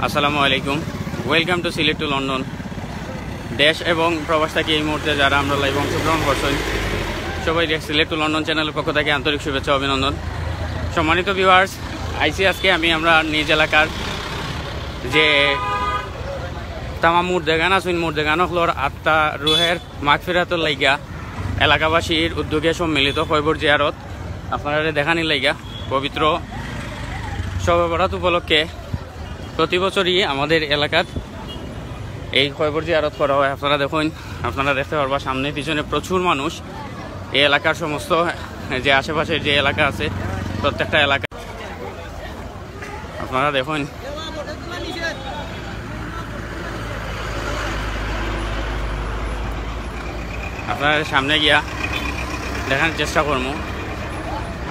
আসসালামু আলাইকুম, welcome to Sylhet to London. দেশ এবং প্রবাস থেকে এই মুহূর্তে যারা আমরা লাইভ অংশগ্রহণ করছেন সবাই সিলেট টু লন্ডন চ্যানেলের পক্ষ থেকে আন্তরিক শুভেচ্ছা অভিনন্দন। সম্মানিত ভিউয়ার্স, আইসি আজকে আমরা নিজ এলাকার যে তামা মুর্দেগান আছেন মুর্দেগান হলোর আত্মা রুহের মাগফিরাতর লাইগা এলাকাবাসীর উদ্যোগে সম্মিলিত খৈবর জিয়ারত আপনারা দেখানির লাইগা পবিত্র শবে বরাত উপলক্ষে প্রতি বছরই আমাদের এলাকার এই খৈবর জিয়ারত করা হয়। আপনারা দেখুন, আপনারা দেখতে পারবা সামনে পিছনে প্রচুর মানুষ। এই এলাকার সমস্ত যে আশেপাশের যে এলাকা আছে প্রত্যেকটা এলাকা আপনারা দেখুন। আপনার সামনে গিয়া দেখার চেষ্টা করবো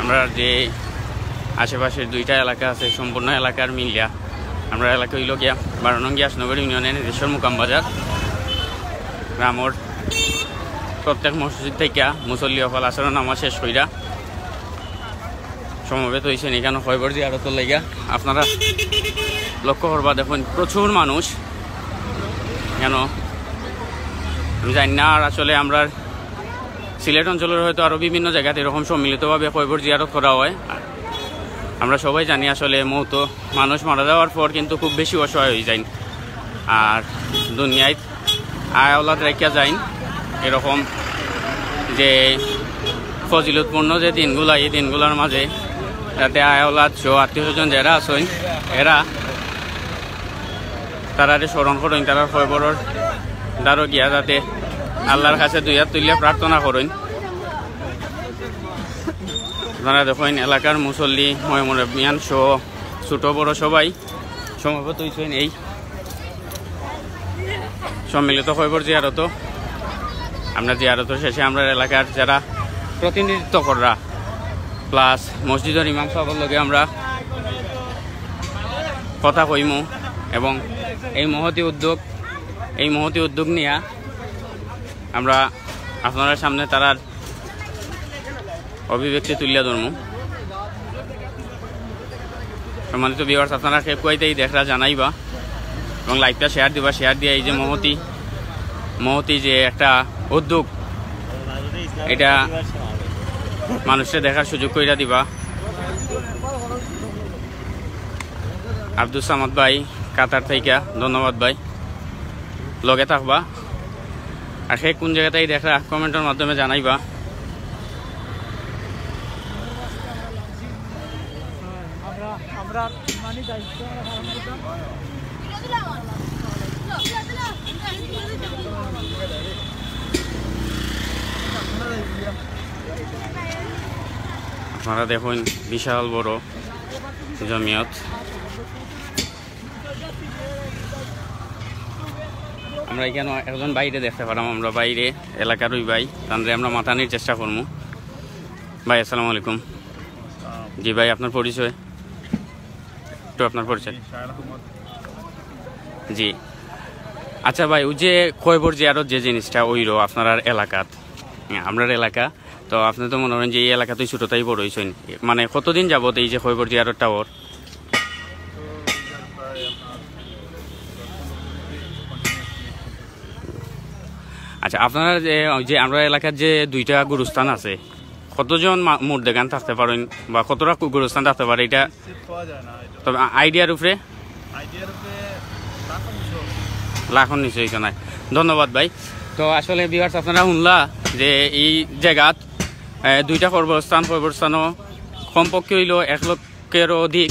আমরা যে আশেপাশের দুইটা এলাকা আছে সম্পূর্ণ এলাকার মিলিয়া আমরা এলাকা হইল গিয়া 12 নং গ্যাসনগর ইউনিয়নের নিজস্ব মুকাম বাজার গ্রামর প্রত্যেক মসজিদ থেকে মুসল্লি অকল আসর নামাজ শেষ কইরা সমবেত হয়েছেন এখানে খৈবর জিয়ারতের লাইগা। আপনারা লক্ষ্য করবা দেখুন প্রচুর মানুষ কেন আমি জানি না। আর আসলে আমরা সিলেট অঞ্চলের হয়তো আরও বিভিন্ন জায়গাতে এরকম সম্মিলিতভাবে খৈবর জিয়ারত করা হয়। আমরা সবাই জানি আসলে মৌতো মানুষ মারা যাওয়ার পর কিন্তু খুব বেশি অসহায় হয়ে যায় আর দুনিয়ায় আয় আওলাদ রেখা যায়। এরকম যে ফজিলতপূর্ণ যে দিনগুলা এই দিনগুলোর মাঝে যাতে আয় আওলাদ সহ আত্মীয় স্বজন যারা আছেন এরা তারারে স্মরণ করেন, তারা খৈবরের দ্বারও গিয়া যাতে আল্লাহর কাছে দুই হাত তুলিয়া প্রার্থনা করেন। আপনারা দেখেন এলাকার মুসল্লি ময়মুরব্বিয়ান সহ ছোট বড় সবাই সমবেত হয়েছেন এই সম্মিলিত খৈবর জিয়ারত। আমরা জিয়ারত শেষে আমরা এলাকার যারা প্রতিনিধিত্ব করা প্লাস মসজিদের ইমাম সাহেবের লগে আমরা কথা কইমু এবং এই মহতি উদ্যোগ নিয়ে আমরা আপনার সামনে তারার অভিব্যক্তি তুলিয়া ধরমু। সম্মানিত ভিউয়ার্স, আপনারা খেপ কইতেই দেখরা জানাইবা এবং লাইভটা শেয়ার দিবা। শেয়ার দিয়ে এই যে মহতি যে একটা উদ্যোগ এটা মানুষের দেখার সুযোগ কইরা দিবা। আব্দুল সামাদ ভাই কাতার থেকে ধন্যবাদ ভাই, লগে থাকবা। আর সে কোন জায়গাতেই দেখা কমেন্টের মাধ্যমে জানাইবা। আপনারা দেখুন বিশাল বড় জমিয়ত। আমরা এখানে একজন বাইরে দেখতে পারাম, আমরা বাইরে এলাকার ওই ভাই তাহলে আমরা মাতানির চেষ্টা করবো। ভাই আসসালামু আলাইকুম। জি ভাই, আপনার পরিচয় একটু আপনার পরিচয়। জি আচ্ছা ভাই, ওই যে খৈবর জিয়ারত যে জিনিসটা ওইরো আপনার এলাকাত আপনার এলাকা তো আপনি তো মনে করেন যে এই এলাকাতেই ছোটটাই বড় হয়েছেন, মানে কতদিন যাবত এই যে খৈবর জিয়ারতটা ওর? আচ্ছা, আপনারা যে আমরা এলাকার যে দুইটা গুরুস্থান আছে কতজন মুর্দেগান থাকতে পারেন বা কতটা গুরুস্থান থাকতে পারে এটা তবে আইডিয়ার উপরে লাখন নিচে নাই। ধন্যবাদ ভাই। তো আসলে ভিউয়ার্স, আপনারা শুনলা যে এই জায়গাত দুইটা খৈবরস্থানও কমপক্ষে হইল 1 লক্ষেরও অধিক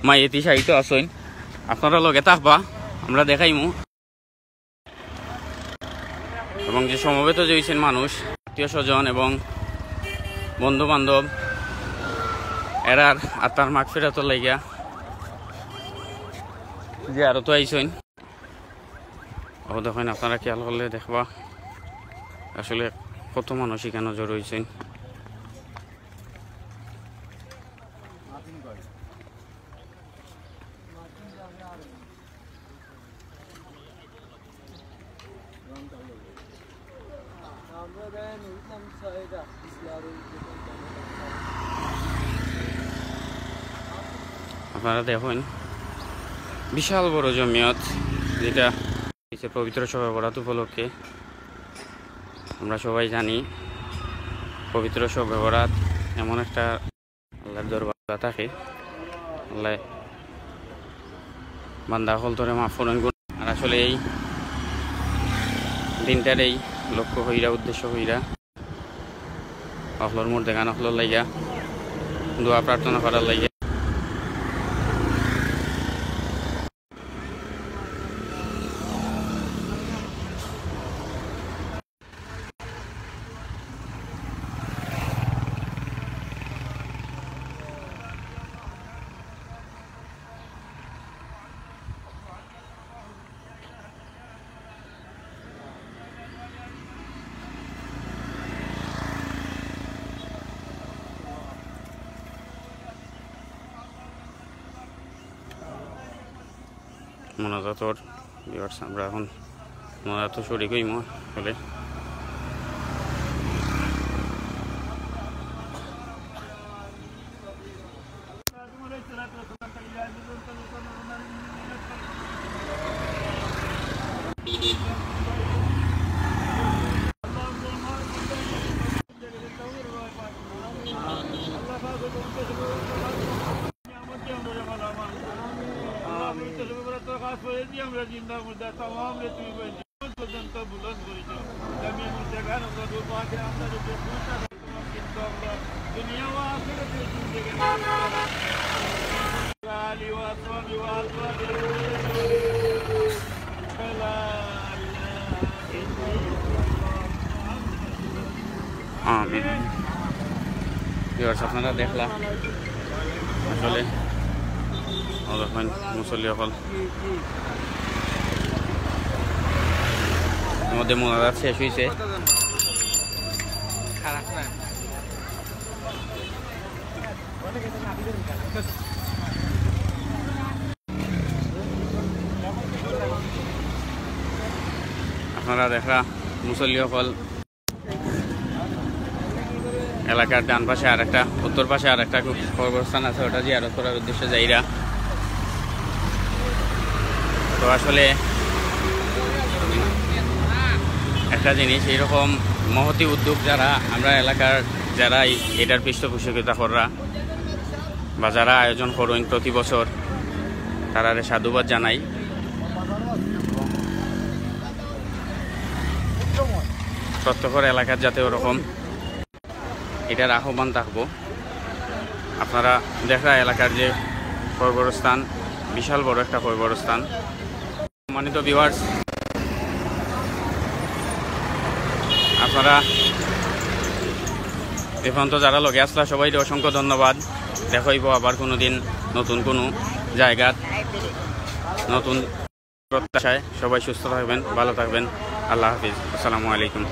মাইয়েতি সাহিত্য আছেন। আপনারা লগে থাকবা, আমরা দেখাইমু এবং যে সমবেত হয়েছেন মানুষ আত্মীয় স্বজন এবং বন্ধু বান্ধব এরার আত্মার মাগফিরাতর লাইগা যে আরো তো আইসেন। ও দেখেন আপনারা খেয়াল করলে দেখবা আসলে কত মানুষ এখানে জড়ো হয়েছেন। আপনারা দেখুন বিশাল বড় জমিয়ত, যেটা পবিত্র শবে বরাত উপলক্ষে। আমরা সবাই জানি পবিত্র শবে বরাত এমন একটা আল্লাহর দরবার থাকে, আল্লাহ বান্দা হল তোরে মাফ করেন। আর আসলে এই দিনটার এই লক্ষ্য হইরা, উদ্দেশ্য হইরা অফলর মোড় দেখান, অফলর লাইগা দোয়া প্রার্থনা করার লাইগা। মোনাজাতর ভিউয়ার্স, আমরা এখন মোনাজাত শরীক হইম আসলে। আমরা জিন্দা মুর্দা तमाम রে তুমি পর্যন্ত বুলন্দ করিছ। আমি মুর্দাগান আমরা দুপাকে আমরা যে পুরোটা তোমার কিন্তু আমরা দুনিয়া ও আখিরাতে জিন্দেগি আলি ওয়া সাহবি ওয়া আজওয়াজি লা আমিন। ভিউয়ার্স, আপনারা দেখলা আসলে মুসল্লি হল মধ্যে মোনাজাত শেষ হয়েছে। আপনারা দেখলা মুসল্লি হল এলাকার ডান পাশে আর একটা, উত্তর পাশে আর একটা কবরস্থান আছে, ওটা জিয়ারত করার উদ্দেশ্যে যাইরা। তো আসলে একটা জিনিস, এইরকম মহতি উদ্যোগ যারা আমরা এলাকার যারা এটার পৃষ্ঠপোষকতা করা বা যারা আয়োজন করেন প্রতি বছর, তারা সাধুবাদ জানাই। প্রত্যেকের এলাকার যাতে ওরকম এটার আহ্বান থাকবো। আপনারা দেখা এলাকার যে কবরস্থান, বিশাল বড় একটা কবরস্থান। সম্মানিত ভিউয়ার্স, আপনারা এ পর্যন্ত যারা লগে আসলা সবাই অসংখ্য ধন্যবাদ। দেখাইব আবার কোনো দিন নতুন কোনো জায়গা, নতুন প্রত্যাশায়। সবাই সুস্থ থাকবেন, ভালো থাকবেন। আল্লাহ হাফিজ, আসসালামু আলাইকুম।